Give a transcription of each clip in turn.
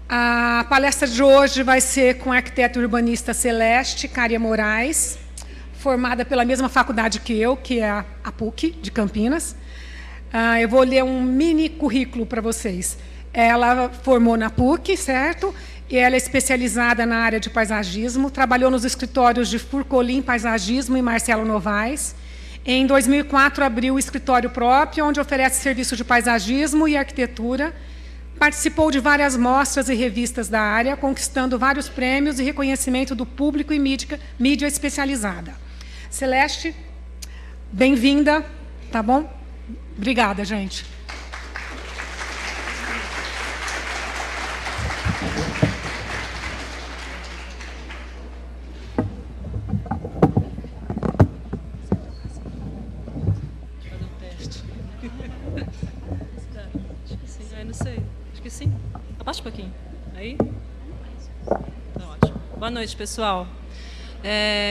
A palestra de hoje vai ser com a arquiteta urbanista Celeste Caria Moraes, formada pela mesma faculdade que eu, que é a PUC de Campinas. Eu vou ler um mini currículo para vocês. Ela formou na PUC, certo? E ela é especializada na área de paisagismo, trabalhou nos escritórios de Furcolim Paisagismo e Marcelo Novaes. Em 2004, abriu o escritório próprio, onde oferece serviço de paisagismo e arquitetura. Participou de várias mostras e revistas da área, conquistando vários prêmios e reconhecimento do público e mídia especializada. Celeste, bem-vinda, tá bom? Obrigada, gente. Abaixa um pouquinho. Aí? Tá ótimo. Boa noite, pessoal.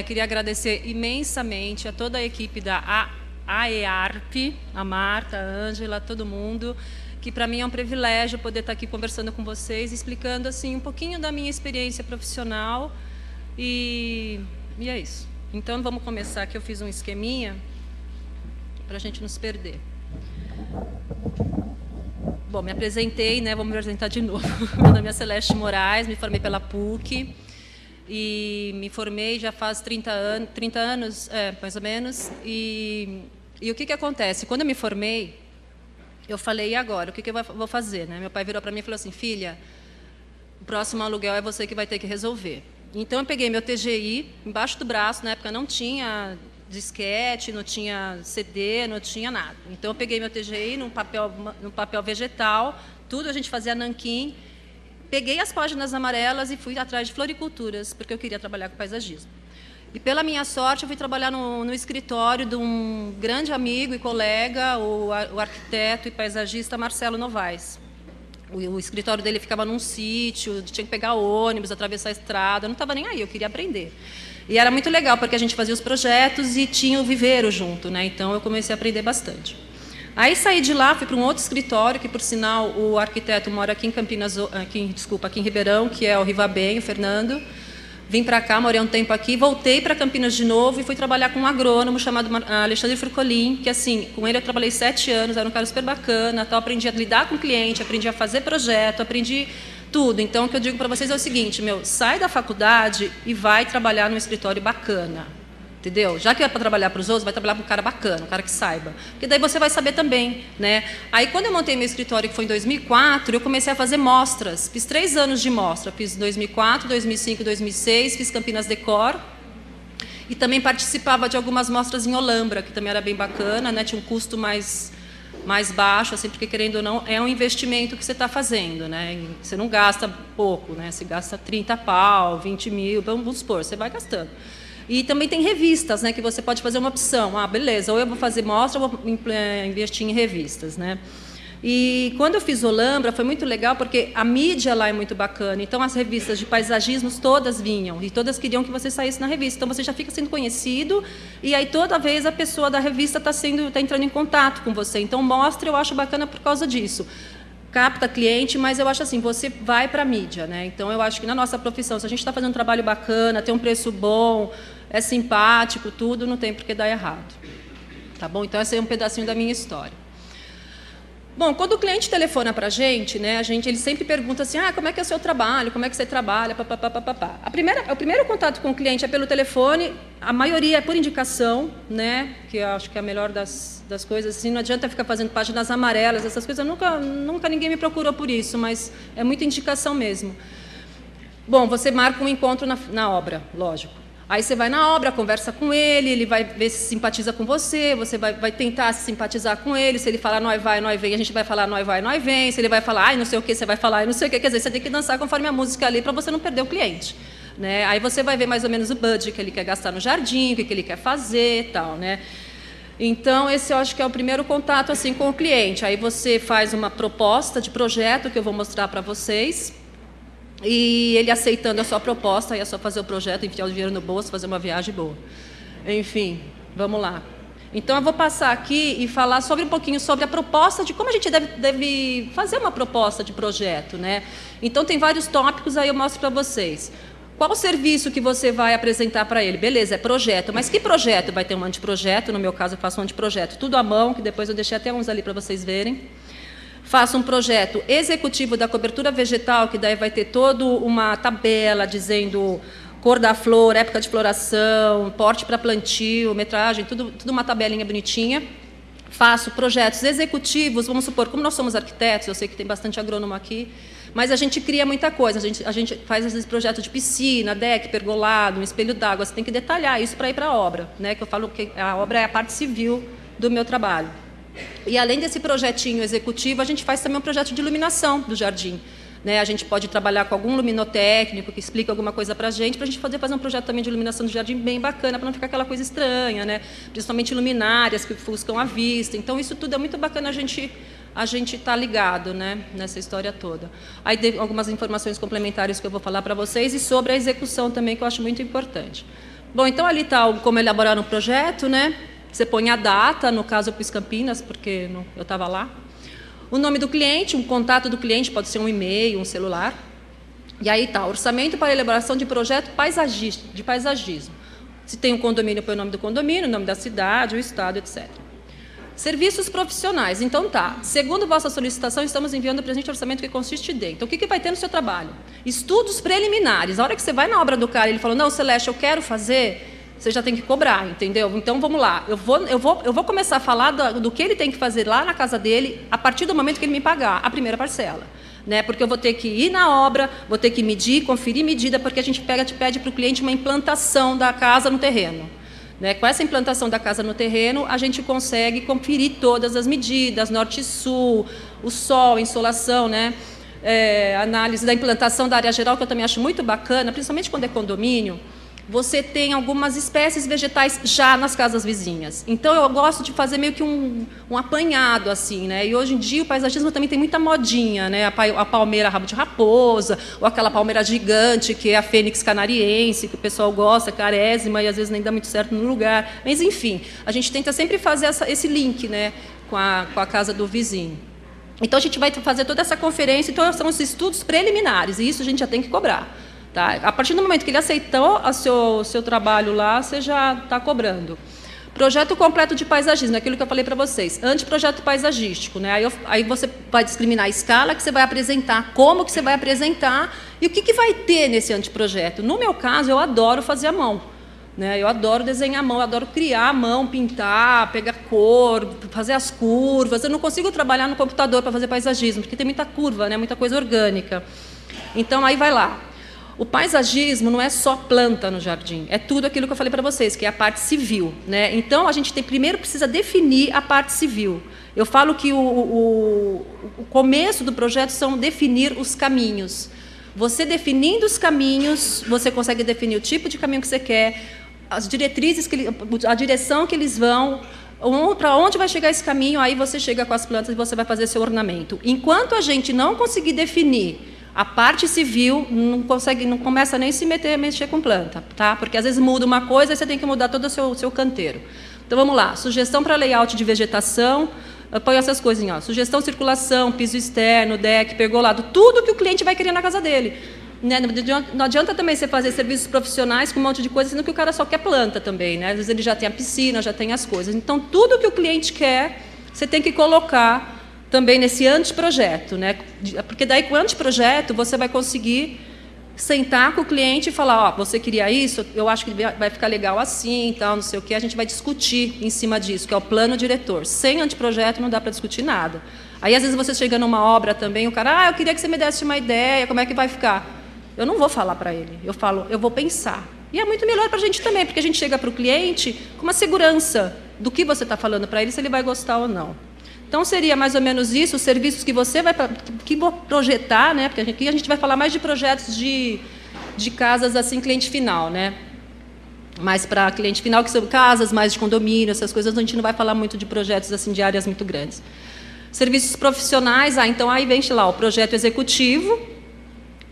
Queria agradecer imensamente a toda a equipe da AEARP, a Marta, a Ângela, todo mundo, que para mim é um privilégio poder estar aqui conversando com vocês, explicando assim um pouquinho da minha experiência profissional. E é isso. Então, vamos começar aqui. Eu fiz um esqueminha para a gente não se perder. Bom, me apresentei, né? Vou me apresentar de novo. Meu nome é Celeste Moraes, me formei pela PUC e me formei já faz 30 anos, mais ou menos. E o que acontece? Quando eu me formei, eu falei, e agora? O que eu vou fazer? Né? Meu pai virou para mim e falou assim, filha, o próximo aluguel é você que vai ter que resolver. Então, eu peguei meu TGI embaixo do braço, na época não tinha disquete, não tinha CD, não tinha nada. Então, eu peguei meu TGI num papel vegetal, tudo a gente fazia nanquim, peguei as páginas amarelas e fui atrás de floriculturas, porque eu queria trabalhar com paisagismo. E, pela minha sorte, eu fui trabalhar no escritório de um grande amigo e colega, o arquiteto e paisagista Marcelo Novaes. O escritório dele ficava num sítio, tinha que pegar ônibus, atravessar a estrada, eu não estava nem aí, eu queria aprender. E era muito legal, porque a gente fazia os projetos e tinha o viveiro junto, né? Então, eu comecei a aprender bastante. Aí, saí de lá, fui para um outro escritório, que, por sinal, o arquiteto mora aqui em Campinas, aqui em Ribeirão, que é o Rivabem, o Fernando. Vim para cá, morei um tempo aqui, voltei para Campinas de novo e fui trabalhar com um agrônomo chamado Alexandre Furcolim, que, assim, com ele eu trabalhei 7 anos, era um cara super bacana, tal, aprendi a lidar com o cliente, aprendi a fazer projeto, aprendi tudo. Então, o que eu digo para vocês é o seguinte, sai da faculdade e vai trabalhar num escritório bacana, entendeu? Já que é para trabalhar para os outros, vai trabalhar para um cara bacana, um cara que saiba. Porque daí você vai saber também, né? Aí, quando eu montei meu escritório, que foi em 2004, eu comecei a fazer mostras. Fiz 3 anos de mostra. Fiz 2004, 2005, 2006, fiz Campinas Decor. E também participava de algumas mostras em Olambra, que também era bem bacana, né? Tinha um custo mais baixo, assim, porque, querendo ou não, é um investimento que você está fazendo, né? Você não gasta pouco, né? Você gasta 30 pau, 20 mil, vamos supor, você vai gastando. E também tem revistas, né, que você pode fazer uma opção. Beleza, ou eu vou fazer mostra ou vou investir em revistas, né? E quando eu fiz Olambra, foi muito legal, porque a mídia lá é muito bacana. Então, as revistas de paisagismos todas vinham, e todas queriam que você saísse na revista. Então, você já fica sendo conhecido, e aí, toda vez, a pessoa da revista está entrando em contato com você. Então, mostra, eu acho bacana por causa disso. Capta cliente, mas eu acho assim, você vai para a mídia, né? Então, eu acho que na nossa profissão, se a gente está fazendo um trabalho bacana, tem um preço bom, é simpático, tudo, não tem por que dar errado. Tá bom? Então, esse é um pedacinho da minha história. Bom, quando o cliente telefona para a gente, né, ele sempre pergunta assim, como é que é o seu trabalho, como é que você trabalha, papapá. O primeiro contato com o cliente é pelo telefone, a maioria é por indicação, né, que eu acho que é a melhor das coisas. Assim, não adianta ficar fazendo páginas amarelas, essas coisas, nunca ninguém me procurou por isso, mas é muita indicação mesmo. Bom, você marca um encontro na obra, lógico. Aí você vai na obra, conversa com ele vai ver se simpatiza com você vai tentar se simpatizar com ele, se ele falar nós vai, nós vem, a gente vai falar nós vai, nós vem, se ele vai falar não sei o que, você vai falar não sei o que, quer dizer, você tem que dançar conforme a música ali para você não perder o cliente. Né? Aí você vai ver mais ou menos o budget que ele quer gastar no jardim, o que ele quer fazer, tal, né? Então, esse eu acho que é o primeiro contato assim, com o cliente. Aí você faz uma proposta de projeto que eu vou mostrar para vocês. E ele aceitando a sua proposta, aí é só fazer o projeto, enfiar o dinheiro no bolso, fazer uma viagem boa. Enfim, vamos lá. Então, eu vou passar aqui e falar um pouquinho sobre a proposta de como a gente deve fazer uma proposta de projeto, né? Então, tem vários tópicos, aí eu mostro para vocês. Qual o serviço que você vai apresentar para ele? Beleza, é projeto, mas que projeto? Vai ter um anteprojeto, no meu caso eu faço um anteprojeto, tudo à mão, que depois eu deixei até uns ali para vocês verem. Faço um projeto executivo da cobertura vegetal, que daí vai ter toda uma tabela dizendo cor da flor, época de floração, porte para plantio, metragem, tudo uma tabelinha bonitinha. Faço projetos executivos, vamos supor, como nós somos arquitetos, eu sei que tem bastante agrônomo aqui, mas a gente cria muita coisa, a gente faz, às vezes, projetos de piscina, deck, pergolado, um espelho d'água, você tem que detalhar isso para ir para a obra, né? Que eu falo que a obra é a parte civil do meu trabalho. E, além desse projetinho executivo, a gente faz também um projeto de iluminação do jardim. Né? A gente pode trabalhar com algum luminotécnico que explica alguma coisa para a gente poder fazer um projeto também de iluminação do jardim bem bacana, para não ficar aquela coisa estranha, né? Principalmente luminárias que ofuscam a vista. Então, isso tudo é muito bacana a gente tá ligado, né, nessa história toda. Aí tem algumas informações complementares que eu vou falar para vocês e sobre a execução também, que eu acho muito importante. Bom, então ali está como elaborar um projeto, né? Você põe a data, no caso eu pus Campinas, porque eu estava lá. O nome do cliente, um contato do cliente, pode ser um e-mail, um celular. E aí está, orçamento para elaboração de projeto de paisagismo. Se tem um condomínio, põe o nome do condomínio, o nome da cidade, o estado, etc. Serviços profissionais. Então, tá. Segundo vossa solicitação, estamos enviando o presente orçamento que consiste de. Então, o que vai ter no seu trabalho? Estudos preliminares. A hora que você vai na obra do cara e ele falou, não, Celeste, eu quero fazer, você já tem que cobrar, entendeu? Então, vamos lá. Eu vou começar a falar do que ele tem que fazer lá na casa dele a partir do momento que ele me pagar a primeira parcela. Né? Porque eu vou ter que ir na obra, vou ter que medir, conferir medida, porque a gente pede para o cliente uma implantação da casa no terreno. Né? Com essa implantação da casa no terreno, a gente consegue conferir todas as medidas, norte e sul, o sol, a insolação, né? Análise da implantação da área geral, que eu também acho muito bacana, principalmente quando é condomínio. Você tem algumas espécies vegetais já nas casas vizinhas. Então, eu gosto de fazer meio que um apanhado, assim, né? E hoje em dia o paisagismo também tem muita modinha, né? A palmeira rabo de raposa, ou aquela palmeira gigante, que é a fênix canariense, que o pessoal gosta, carésima, e às vezes nem dá muito certo no lugar. Mas, enfim, a gente tenta sempre fazer esse link, né, com a casa do vizinho. Então, a gente vai fazer toda essa conferência, então são os estudos preliminares, e isso a gente já tem que cobrar. Tá? A partir do momento que ele aceitou o seu trabalho lá, você já está cobrando. Projeto completo de paisagismo, aquilo que eu falei para vocês. Anteprojeto paisagístico. Né? Aí você vai discriminar a escala que você vai apresentar, como que você vai apresentar e o que vai ter nesse anteprojeto. No meu caso, eu adoro fazer à mão. Né? Eu adoro desenhar à mão, eu adoro criar à mão, pintar, pegar cor, fazer as curvas. Eu não consigo trabalhar no computador para fazer paisagismo, porque tem muita curva, né? Muita coisa orgânica. Então, aí vai lá. O paisagismo não é só planta no jardim, é tudo aquilo que eu falei para vocês, que é a parte civil. Né? Então, a gente primeiro precisa definir a parte civil. Eu falo que o começo do projeto são definir os caminhos. Você definindo os caminhos, você consegue definir o tipo de caminho que você quer, as diretrizes, a direção que eles vão, para onde vai chegar esse caminho, aí você chega com as plantas e você vai fazer seu ornamento. Enquanto a gente não conseguir definir a parte civil, não começa nem a se mexer com planta, tá? Porque às vezes muda uma coisa e você tem que mudar todo o seu canteiro. Então vamos lá, sugestão para layout de vegetação, eu ponho essas coisinhas, ó. Sugestão, circulação, piso externo, deck, pergolado, tudo que o cliente vai querer na casa dele. Né? Não adianta também você fazer serviços profissionais com um monte de coisa, sendo que o cara só quer planta também. Né? Às vezes ele já tem a piscina, já tem as coisas. Então, tudo que o cliente quer, você tem que colocar também nesse anteprojeto, né? Porque daí com o anteprojeto você vai conseguir sentar com o cliente e falar, ó, você queria isso, eu acho que vai ficar legal assim, tal, não sei o quê, a gente vai discutir em cima disso, que é o plano diretor. Sem anteprojeto não dá para discutir nada. Aí às vezes você chega numa obra também, o cara, eu queria que você me desse uma ideia, como é que vai ficar? Eu não vou falar para ele, eu falo, eu vou pensar. E é muito melhor para a gente também, porque a gente chega para o cliente com uma segurança do que você está falando para ele, se ele vai gostar ou não. Então, seria mais ou menos isso, os serviços que você vai projetar, né? Porque aqui a gente vai falar mais de projetos de casas assim, cliente final, né? Mais para cliente final, que são casas mais de condomínio, essas coisas, a gente não vai falar muito de projetos assim, de áreas muito grandes. Serviços profissionais, então aí vem lá o projeto executivo,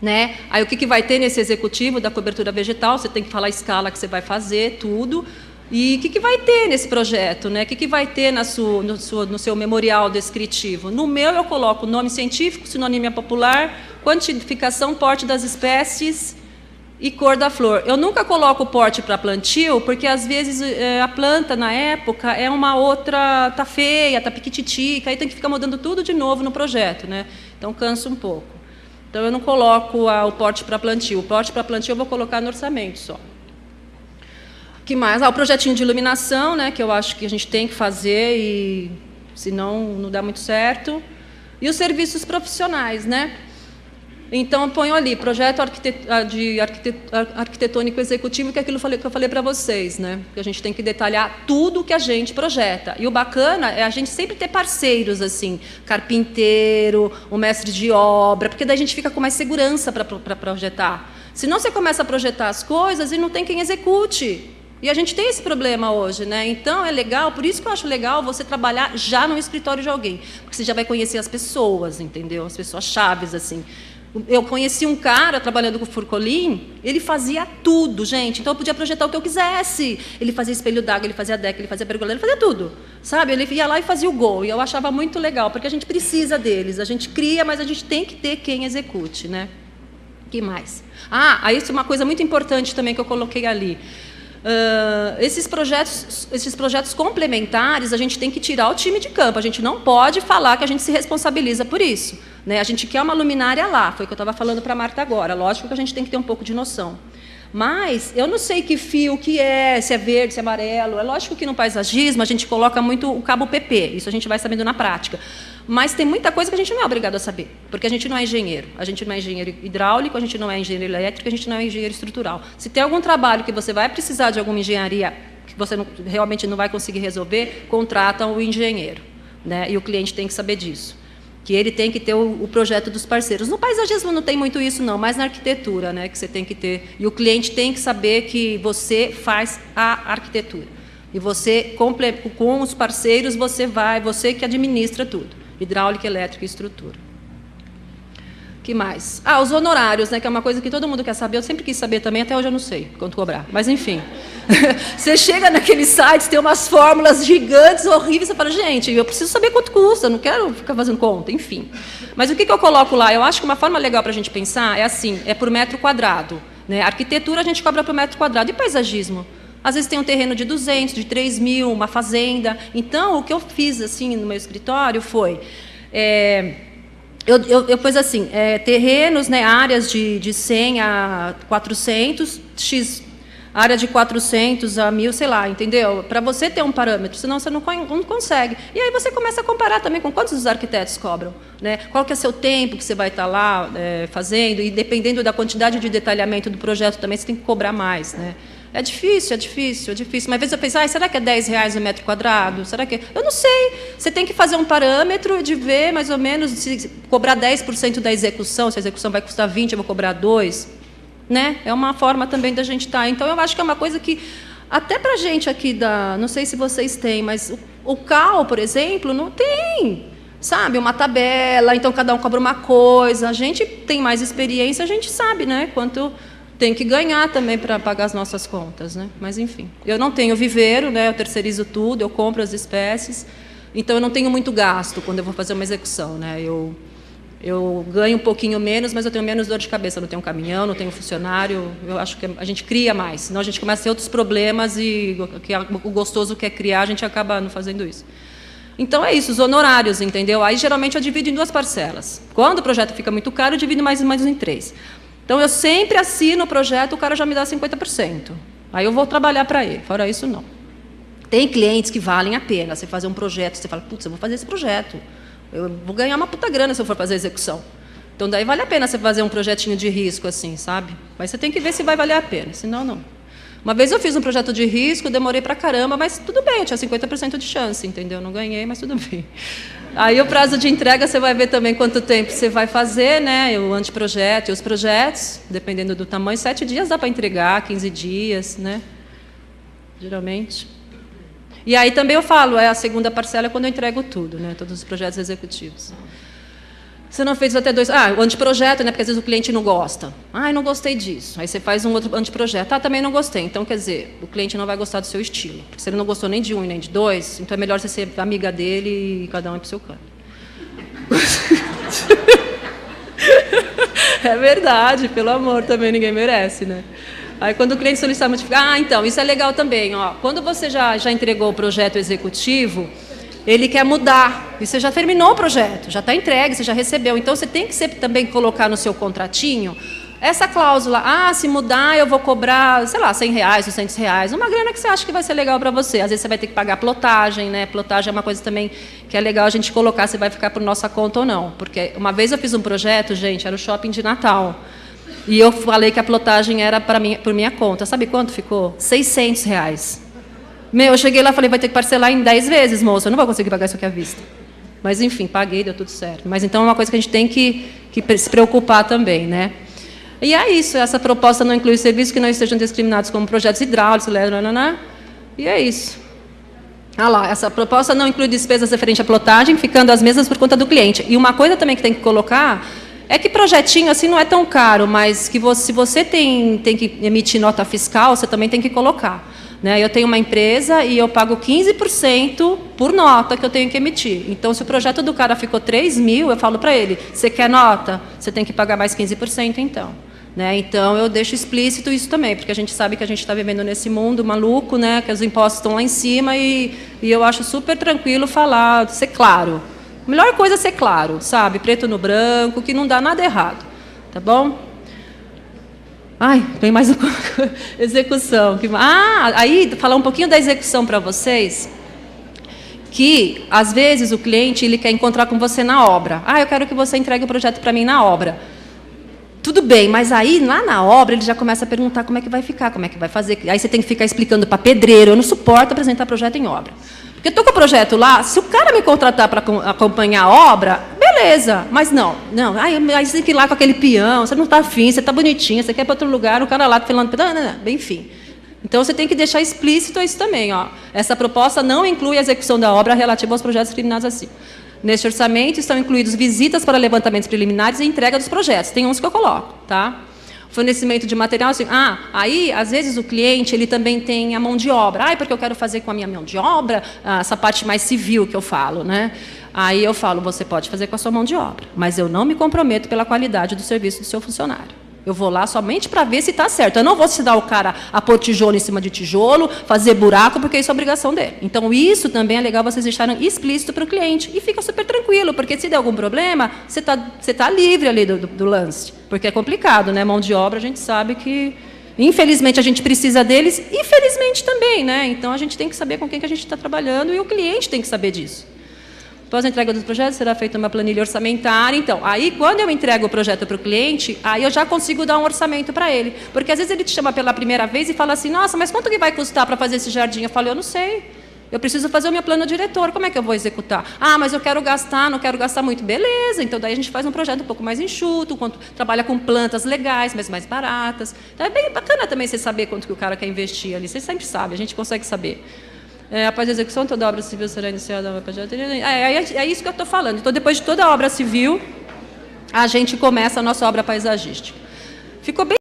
né? Aí o que vai ter nesse executivo da cobertura vegetal, você tem que falar a escala que você vai fazer, tudo. E o que vai ter nesse projeto, né? O que vai ter no seu memorial descritivo? No meu, eu coloco nome científico, sinonímia popular, quantificação, porte das espécies e cor da flor. Eu nunca coloco o porte para plantio, porque às vezes a planta, na época, é uma outra, está feia, está piquititica, aí tem que ficar mudando tudo de novo no projeto, né? Então cansa um pouco. Então eu não coloco o porte para plantio. O porte para plantio eu vou colocar no orçamento só. O que mais? O projetinho de iluminação, né, que eu acho que a gente tem que fazer, e senão não dá muito certo. E os serviços profissionais, né? Então, eu ponho ali, projeto arquitetônico executivo, que é aquilo que eu falei para vocês, né? Que a gente tem que detalhar tudo que a gente projeta. E o bacana é a gente sempre ter parceiros, assim, carpinteiro, o mestre de obra, porque daí a gente fica com mais segurança para projetar. Senão você começa a projetar as coisas e não tem quem execute. E a gente tem esse problema hoje, né? Então, é legal, por isso que eu acho legal você trabalhar já no escritório de alguém, porque você já vai conhecer as pessoas, entendeu? As pessoas chaves, assim. Eu conheci um cara trabalhando com o Furcolin, ele fazia tudo, gente. Então, eu podia projetar o que eu quisesse. Ele fazia espelho d'água, ele fazia deck, ele fazia pergola, ele fazia tudo, sabe? Ele ia lá e fazia o gol, e eu achava muito legal, porque a gente precisa deles. A gente cria, mas a gente tem que ter quem execute, né? O que mais? Aí isso é uma coisa muito importante também que eu coloquei ali. Esses projetos complementares, a gente tem que tirar o time de campo. A gente não pode falar que a gente se responsabiliza por isso, né? A gente quer uma luminária lá, foi o que eu estava falando para a Marta agora. Lógico que a gente tem que ter um pouco de noção. Mas eu não sei que fio que é, se é verde, se é amarelo. É lógico que no paisagismo a gente coloca muito o cabo PP, isso a gente vai sabendo na prática. Mas tem muita coisa que a gente não é obrigado a saber, porque a gente não é engenheiro. A gente não é engenheiro hidráulico, a gente não é engenheiro elétrico, a gente não é engenheiro estrutural. Se tem algum trabalho que você vai precisar de alguma engenharia que você realmente não vai conseguir resolver, contrata o engenheiro, né? E o cliente tem que saber disso, que ele tem que ter o projeto dos parceiros. No paisagismo não tem muito isso, não, mas na arquitetura, né, que você tem que ter. E o cliente tem que saber que você faz a arquitetura. E você, com os parceiros, você que administra tudo. Hidráulica, elétrica e estrutura. O que mais? Os honorários, né, que é uma coisa que todo mundo quer saber. Eu sempre quis saber também, até hoje eu não sei quanto cobrar. Mas, enfim. Você chega naqueles sites, tem umas fórmulas gigantes, horríveis, você fala, gente, eu preciso saber quanto custa, não quero ficar fazendo conta, enfim. Mas o que eu coloco lá? Eu acho que uma forma legal para a gente pensar é assim, é por metro quadrado, né? Arquitetura a gente cobra por metro quadrado. E paisagismo? Às vezes tem um terreno de 200, de 3 mil, uma fazenda. Então, o que eu fiz assim no meu escritório foi... Eu pus assim, terrenos, né, áreas de 100 a 400, área de 400 a 1.000, sei lá, entendeu? Para você ter um parâmetro, senão você não consegue. E aí você começa a comparar também com quantos os arquitetos cobram, né? Qual que é o seu tempo que você vai estar lá fazendo, e dependendo da quantidade de detalhamento do projeto também, você tem que cobrar mais, né? É difícil. Mas às vezes eu penso, será que é R$10 o metro quadrado? Será que... Eu não sei. Você tem que fazer um parâmetro de ver, mais ou menos, se cobrar 10% da execução, se a execução vai custar 20, eu vou cobrar 2. Né? É uma forma também da gente estar. Então, eu acho que é uma coisa que, até para a gente aqui, não sei se vocês têm, mas o CAL, por exemplo, não tem, sabe, uma tabela, então cada um cobra uma coisa. A gente tem mais experiência, a gente sabe, né, quanto tem que ganhar também para pagar as nossas contas, né? Mas, enfim. Eu não tenho viveiro, né? Eu terceirizo tudo, eu compro as espécies, então eu não tenho muito gasto quando eu vou fazer uma execução, né? Eu ganho um pouquinho menos, mas eu tenho menos dor de cabeça. Eu não tenho um caminhão, não tenho funcionário. Eu acho que a gente cria mais, senão a gente começa a ter outros problemas e o gostoso que é criar, a gente acaba não fazendo isso. Então, é isso, os honorários, entendeu? Aí, geralmente, eu divido em 2 parcelas. Quando o projeto fica muito caro, eu divido mais em 3. Então, eu sempre assino o projeto, o cara já me dá 50%. Aí eu vou trabalhar para ele, fora isso, não. Tem clientes que valem a pena. Você fazer um projeto, você fala, putz, eu vou fazer esse projeto. Eu vou ganhar uma puta grana se eu for fazer a execução. Então, daí vale a pena você fazer um projetinho de risco, assim, sabe? Mas você tem que ver se vai valer a pena, senão, não. Uma vez eu fiz um projeto de risco, demorei pra caramba, mas tudo bem, eu tinha 50% de chance, entendeu? Não ganhei, mas tudo bem. Aí o prazo de entrega, você vai ver também quanto tempo você vai fazer, né? O anteprojeto e os projetos, dependendo do tamanho, 7 dias dá para entregar, 15 dias, né? Geralmente. E aí também eu falo, a segunda parcela é quando eu entrego tudo, né? Todos os projetos executivos. Você não fez até 2... o anteprojeto, né? Porque às vezes o cliente não gosta. Não gostei disso. Aí você faz um outro anteprojeto. Também não gostei. Então, quer dizer, o cliente não vai gostar do seu estilo. Porque se ele não gostou nem de um e nem de dois, então é melhor você ser amiga dele e cada um ir para o seu canto. É verdade, pelo amor, também ninguém merece, né? Aí, quando o cliente solicita modificar... então, isso é legal também. Ó. Quando você já entregou o projeto executivo, ele quer mudar. E você já terminou o projeto, já está entregue, você já recebeu. Então, você tem que sempre também colocar no seu contratinho essa cláusula. Se mudar, eu vou cobrar, sei lá, R$100, R$200. Uma grana que você acha que vai ser legal para você. Às vezes, você vai ter que pagar plotagem, né? Plotagem é uma coisa também que é legal a gente colocar se vai ficar por nossa conta ou não. Porque uma vez eu fiz um projeto, gente, era o shopping de Natal. E eu falei que a plotagem era por minha conta. Sabe quanto ficou? R$600. Eu cheguei lá e falei, vai ter que parcelar em 10 vezes, moça. Eu não vou conseguir pagar isso aqui à vista. Mas, enfim, paguei, deu tudo certo. Mas, então, é uma coisa que a gente tem que se preocupar também, né? E é isso. Essa proposta não inclui serviços que não estejam discriminados como projetos hidráulicos, e é isso. Lá, essa proposta não inclui despesas referentes à plotagem, ficando as mesmas por conta do cliente. E uma coisa também que tem que colocar é que projetinho assim não é tão caro, mas que se você tem que emitir nota fiscal, você também tem que colocar. Né? Eu tenho uma empresa e eu pago 15% por nota que eu tenho que emitir. Então, se o projeto do cara ficou 3 mil, eu falo para ele, você quer nota? Você tem que pagar mais 15%, então. Né? Então, eu deixo explícito isso também, porque a gente sabe que a gente está vivendo nesse mundo maluco, né? Que os impostos estão lá em cima e eu acho super tranquilo falar, ser claro. A melhor coisa é ser claro, sabe? Preto no branco, que não dá nada errado. Tá bom? Tem mais uma execução. Aí, falar um pouquinho da execução para vocês, que, às vezes, o cliente ele quer encontrar com você na obra. Eu quero que você entregue o projeto para mim na obra. Tudo bem, mas aí, lá na obra, ele já começa a perguntar como é que vai ficar, como é que vai fazer. Aí você tem que ficar explicando para pedreiro. Eu não suporto apresentar projeto em obra. Porque eu estou com o projeto lá, se o cara me contratar para acompanhar a obra, beleza, mas não. Aí você tem que ir lá com aquele peão, você não está afim, você está bonitinha, você quer ir para outro lugar, o cara lá está falando... Enfim. Então, você tem que deixar explícito isso também. Essa proposta não inclui a execução da obra relativa aos projetos discriminados assim. Neste orçamento estão incluídos visitas para levantamentos preliminares e entrega dos projetos. Tem uns que eu coloco, tá? Fornecimento de material, assim, aí, às vezes, o cliente ele também tem a mão de obra. Porque eu quero fazer com a minha mão de obra, essa parte mais civil que eu falo, né? Aí eu falo, você pode fazer com a sua mão de obra, mas eu não me comprometo pela qualidade do serviço do seu funcionário. Eu vou lá somente para ver se está certo. Eu não vou ensinar o cara a pôr tijolo em cima de tijolo, fazer buraco, porque isso é obrigação dele. Então, isso também é legal vocês deixarem explícito para o cliente. E fica super tranquilo, porque se der algum problema, você tá livre ali do lance. Porque é complicado, né? Mão de obra, a gente sabe que, infelizmente, a gente precisa deles, e felizmente também, né? Então, a gente tem que saber com quem que a gente está trabalhando e o cliente tem que saber disso. Após a entrega dos projetos, será feita uma planilha orçamentária. Então, aí, quando eu entrego o projeto para o cliente, aí eu já consigo dar um orçamento para ele. Porque, às vezes, ele te chama pela primeira vez e fala assim, nossa, mas quanto que vai custar para fazer esse jardim? Eu falo, eu não sei. Eu preciso fazer o meu plano diretor. Como é que eu vou executar? Mas eu quero gastar, não quero gastar muito. Beleza, então daí a gente faz um projeto um pouco mais enxuto, trabalha com plantas legais, mas mais baratas. Então, é bem bacana também você saber quanto que o cara quer investir ali. Você sempre sabe, a gente consegue saber. Após a execução, toda a obra civil será iniciada. É isso que eu estou falando. Então, depois de toda a obra civil, a gente começa a nossa obra paisagística. Ficou bem